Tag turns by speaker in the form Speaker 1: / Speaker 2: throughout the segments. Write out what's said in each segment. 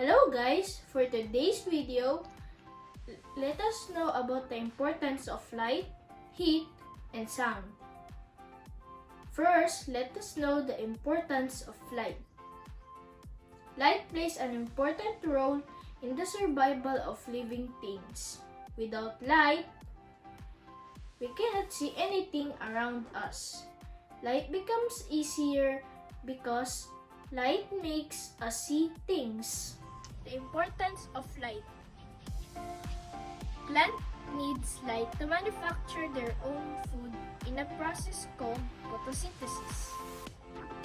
Speaker 1: Hello guys! For today's video, let us know about the importance of light, heat, and sound. First, let us know the importance of light. Light plays an important role in the survival of living things. Without light, we cannot see anything around us. Light becomes easier because light makes us see things. The importance of light. Plant needs light to manufacture their own food in a process called photosynthesis.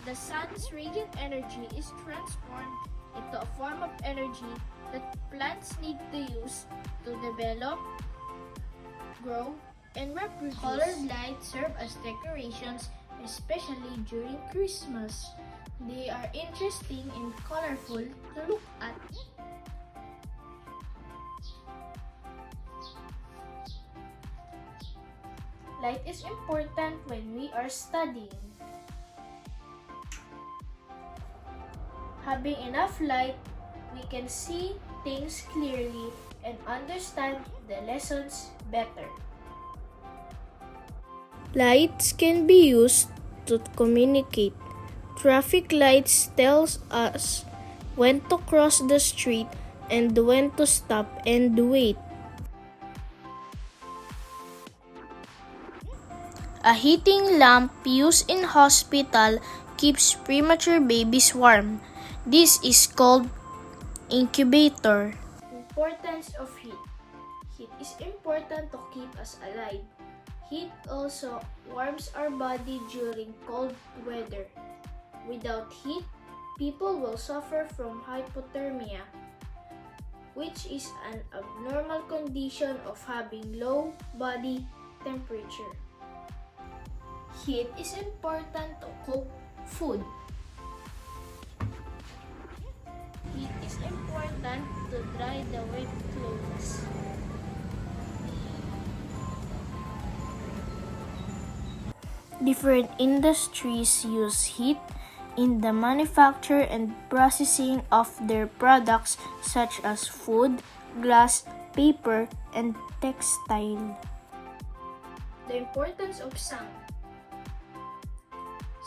Speaker 1: The sun's radiant energy is transformed into a form of energy that plants need to use to develop, grow, and reproduce. Colored lights serve as decorations, especially during Christmas. They are interesting and colorful to look at. Light is important when we are studying. Having enough light, we can see things clearly and understand the lessons better.
Speaker 2: Lights can be used to communicate. Traffic lights tells us when to cross the street and when to stop and wait. A heating lamp used in hospital keeps premature babies warm. This is called incubator.
Speaker 1: Importance of heat. Heat is important to keep us alive. Heat also warms our body during cold weather. Without heat, people will suffer from hypothermia, which is an abnormal condition of having low body temperature. Heat is important to cook food. Heat is important to dry the wet clothes.
Speaker 2: Different industries use heat in the manufacture and processing of their products such as food, glass, paper, and textile.
Speaker 1: The importance of sound.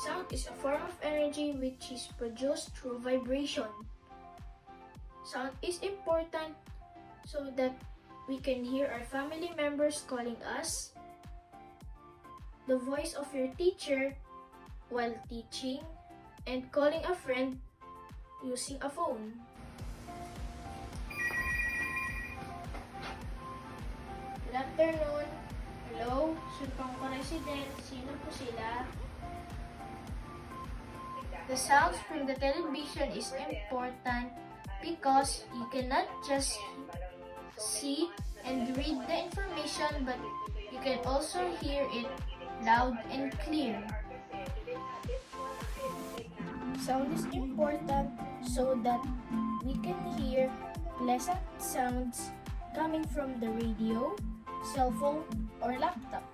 Speaker 1: Sound is a form of energy which is produced through vibration. Sound is important so that we can hear our family members calling us, the voice of your teacher while teaching, and calling a friend using a phone. Good afternoon. Hello, C.Sunpongco resident. Sino po sila? The sounds from the television is important because you cannot just see and read the information, but you can also hear it loud and clear. Sound is important so that we can hear pleasant sounds coming from the radio, cell phone, or laptop.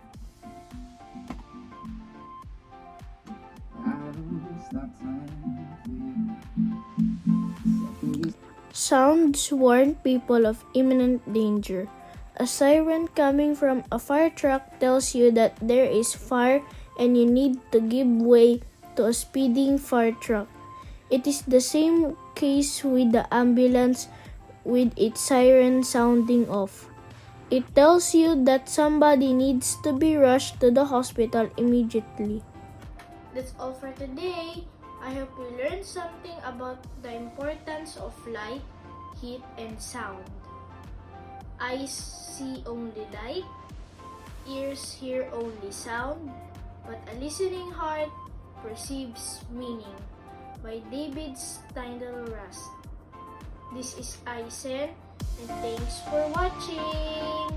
Speaker 2: Sounds warn people of imminent danger. A siren coming from a fire truck tells you that there is fire and you need to give way to a speeding fire truck. It is the same case with the ambulance with its siren sounding off. It tells you that somebody needs to be rushed to the hospital immediately.
Speaker 1: That's all for today. I hope you learned something about the importance of light, heat, and sound. Eyes see only light, ears hear only sound, but a listening heart perceives meaning. By David Steindl-Rast. This is Aizen, and thanks for watching!